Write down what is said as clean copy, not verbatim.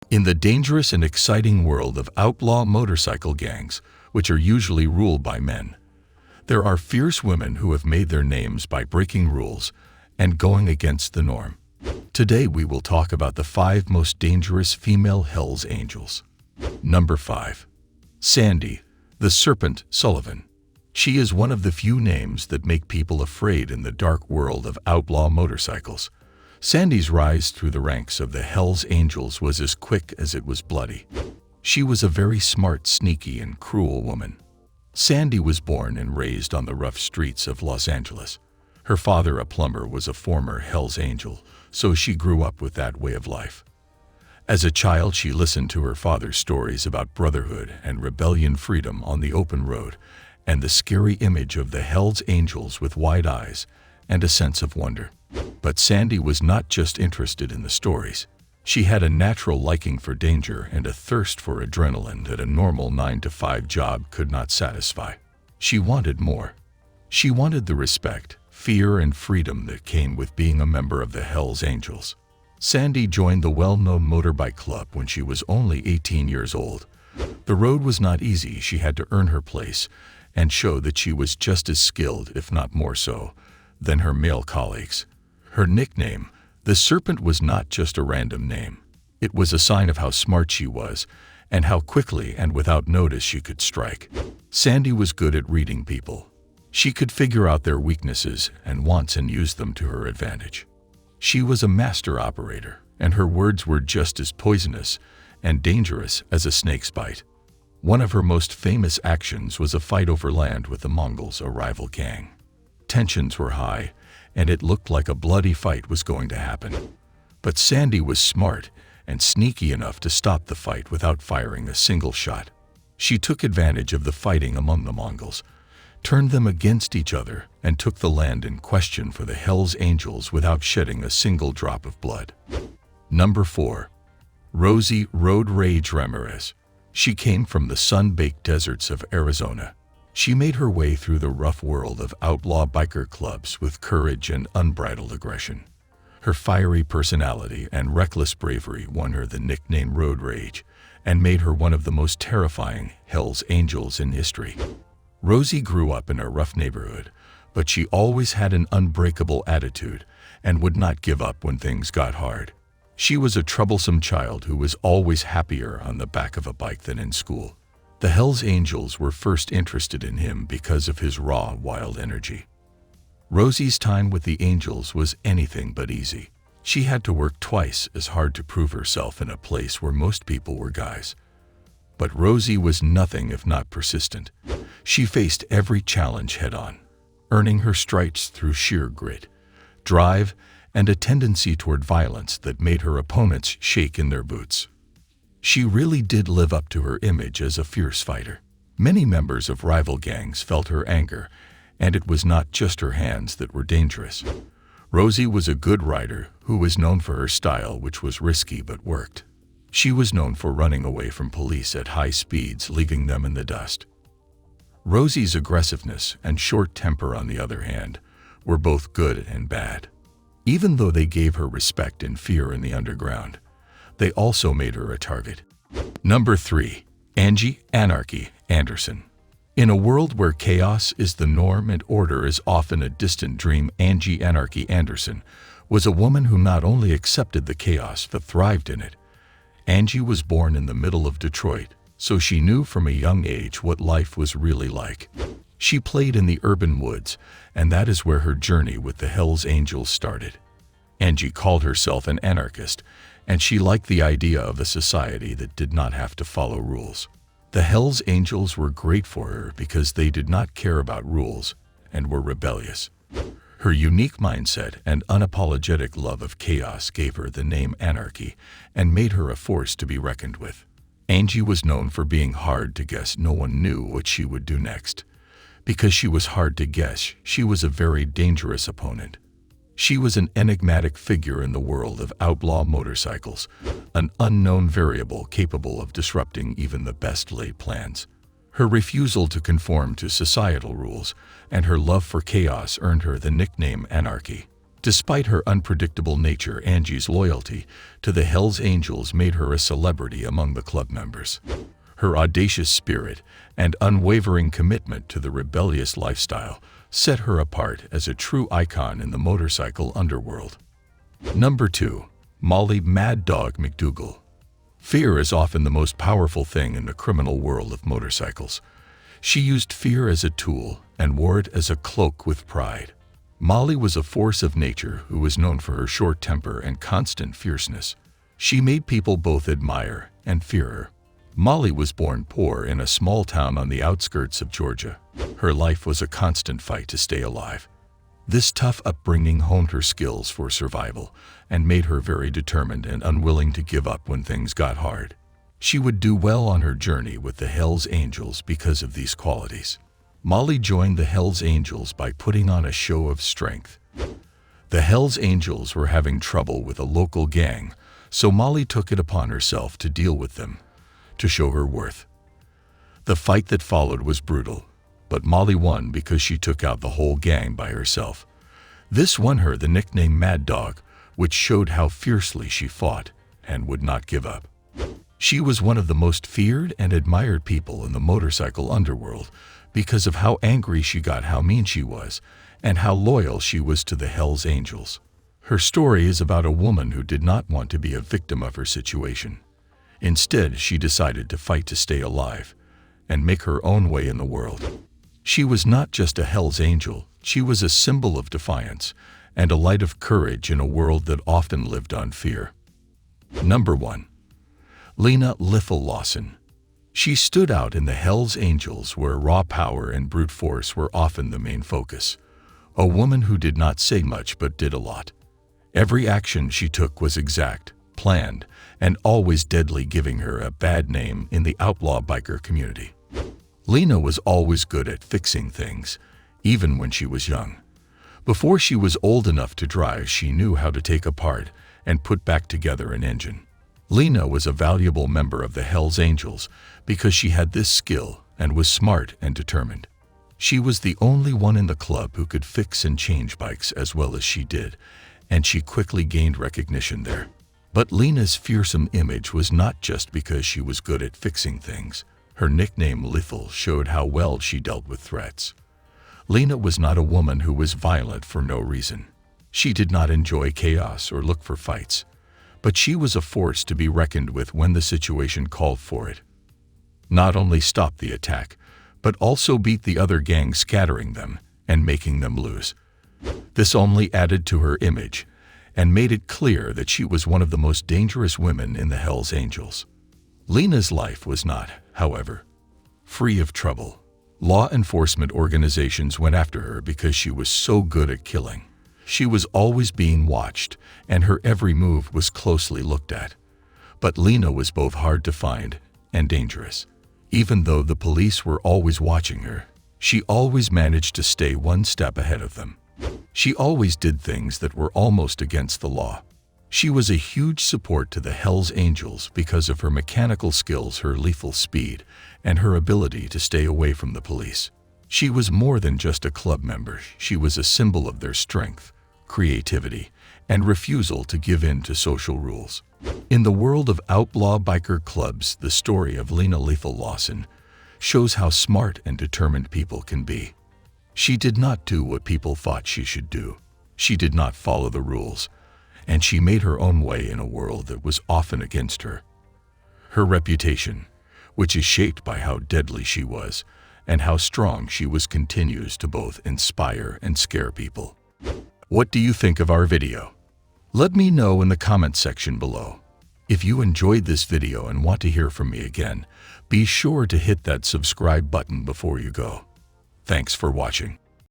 In the dangerous and exciting world of outlaw motorcycle gangs, which are usually ruled by men, there are fierce women who have made their names by breaking rules and going against the norm. Today we will talk about the 5 most dangerous female Hells Angels. Number 5. Sandy, the Serpent Sullivan. She is one of the few names that make people afraid in the dark world of outlaw motorcycles. Sandy's rise through the ranks of the Hells Angels was as quick as it was bloody. She was a very smart, sneaky, and cruel woman. Sandy was born and raised on the rough streets of Los Angeles. Her father, a plumber, was a former Hells Angel, so she grew up with that way of life. As a child, she listened to her father's stories about brotherhood and rebellion, freedom on the open road, and the scary image of the Hells Angels with wide eyes and a sense of wonder. But Sandy was not just interested in the stories. She had a natural liking for danger and a thirst for adrenaline that a normal 9-to-5 job could not satisfy. She wanted more. She wanted the respect, fear, and freedom that came with being a member of the Hells Angels. Sandy joined the well-known motorbike club when she was only 18 years old. The road was not easy. She had to earn her place and show that she was just as skilled, if not more so, than her male colleagues. Her nickname, the Serpent, was not just a random name. It was a sign of how smart she was and how quickly and without notice she could strike. Sandy was good at reading people. She could figure out their weaknesses and wants and use them to her advantage. She was a master operator, and her words were just as poisonous and dangerous as a snake's bite. One of her most famous actions was a fight over land with the Mongols, a rival gang. Tensions were high, and it looked like a bloody fight was going to happen. But Sandy was smart and sneaky enough to stop the fight without firing a single shot. She took advantage of the fighting among the Mongols, turned them against each other, and took the land in question for the Hells Angels without shedding a single drop of blood. Number 4. Rosie Road Rage Ramirez. She came from the sun-baked deserts of Arizona. She made her way through the rough world of outlaw biker clubs with courage and unbridled aggression. Her fiery personality and reckless bravery won her the nickname Road Rage and made her one of the most terrifying Hells Angels in history. Rosie grew up in a rough neighborhood, but she always had an unbreakable attitude and would not give up when things got hard. She was a troublesome child who was always happier on the back of a bike than in school. The Hells Angels were first interested in him because of his raw, wild energy. Rosie's time with the Angels was anything but easy. She had to work twice as hard to prove herself in a place where most people were guys. But Rosie was nothing if not persistent. She faced every challenge head-on, earning her stripes through sheer grit, drive, and a tendency toward violence that made her opponents shake in their boots. She really did live up to her image as a fierce fighter. Many members of rival gangs felt her anger, and it was not just her hands that were dangerous. Rosie was a good rider who was known for her style, which was risky but worked. She was known for running away from police at high speeds, leaving them in the dust. Rosie's aggressiveness and short temper, on the other hand, were both good and bad. Even though they gave her respect and fear in the underground, they also made her a target. Number 3. Angie Anarchy Anderson. In a world where chaos is the norm and order is often a distant dream, Angie Anarchy Anderson was a woman who not only accepted the chaos but thrived in it. Angie was born in the middle of Detroit, so she knew from a young age what life was really like. She played in the urban woods, and that is where her journey with the Hells Angels started. Angie called herself an anarchist, and she liked the idea of a society that did not have to follow rules. The Hells Angels were great for her because they did not care about rules and were rebellious. Her unique mindset and unapologetic love of chaos gave her the name Anarchy and made her a force to be reckoned with. Angie was known for being hard to guess. No one knew what she would do next. Because she was hard to guess, she was a very dangerous opponent. She was an enigmatic figure in the world of outlaw motorcycles, an unknown variable capable of disrupting even the best laid plans. Her refusal to conform to societal rules and her love for chaos earned her the nickname Anarchy. Despite her unpredictable nature, Angie's loyalty to the Hells Angels made her a celebrity among the club members. Her audacious spirit and unwavering commitment to the rebellious lifestyle set her apart as a true icon in the motorcycle underworld. Number 2. Molly Mad Dog McDougal. Fear is often the most powerful thing in the criminal world of motorcycles. She used fear as a tool and wore it as a cloak with pride. Molly was a force of nature who was known for her short temper and constant fierceness. She made people both admire and fear her. Molly was born poor in a small town on the outskirts of Georgia. Her life was a constant fight to stay alive. This tough upbringing honed her skills for survival and made her very determined and unwilling to give up when things got hard. She would do well on her journey with the Hells Angels because of these qualities. Molly joined the Hells Angels by putting on a show of strength. The Hells Angels were having trouble with a local gang, so Molly took it upon herself to deal with them, to show her worth. The fight that followed was brutal, but Molly won because she took out the whole gang by herself. This won her the nickname Mad Dog, which showed how fiercely she fought and would not give up. She was one of the most feared and admired people in the motorcycle underworld because of how angry she got, how mean she was, and how loyal she was to the Hells Angels. Her story is about a woman who did not want to be a victim of her situation. Instead, she decided to fight to stay alive and make her own way in the world. She was not just a Hells Angel, she was a symbol of defiance and a light of courage in a world that often lived on fear. Number 1. Lena Lethal Lawson. She stood out in the Hells Angels where raw power and brute force were often the main focus. A woman who did not say much but did a lot. Every action she took was exact, planned, and always deadly, giving her a bad name in the outlaw biker community. Lena was always good at fixing things, even when she was young. Before she was old enough to drive, she knew how to take apart and put back together an engine. Lena was a valuable member of the Hells Angels because she had this skill and was smart and determined. She was the only one in the club who could fix and change bikes as well as she did, and she quickly gained recognition there. But Lena's fearsome image was not just because she was good at fixing things. Her nickname Lethal showed how well she dealt with threats. Lena was not a woman who was violent for no reason. She did not enjoy chaos or look for fights, but she was a force to be reckoned with when the situation called for it. Not only stopped the attack, but also beat the other gang, scattering them and making them lose. This only added to her image and made it clear that she was one of the most dangerous women in the Hells Angels. Lena's life was not, however, free of trouble. Law enforcement organizations went after her because she was so good at killing. She was always being watched, and her every move was closely looked at. But Lena was both hard to find and dangerous. Even though the police were always watching her, she always managed to stay one step ahead of them. She always did things that were almost against the law. She was a huge support to the Hells Angels because of her mechanical skills, her lethal speed, and her ability to stay away from the police. She was more than just a club member. She was a symbol of their strength, creativity, and refusal to give in to social rules. In the world of outlaw biker clubs, the story of Lena Lethal Lawson shows how smart and determined people can be. She did not do what people thought she should do. She did not follow the rules, and she made her own way in a world that was often against her. Her reputation, which is shaped by how deadly she was and how strong she was, continues to both inspire and scare people. What do you think of our video? Let me know in the comment section below. If you enjoyed this video and want to hear from me again, be sure to hit that subscribe button before you go. Thanks for watching.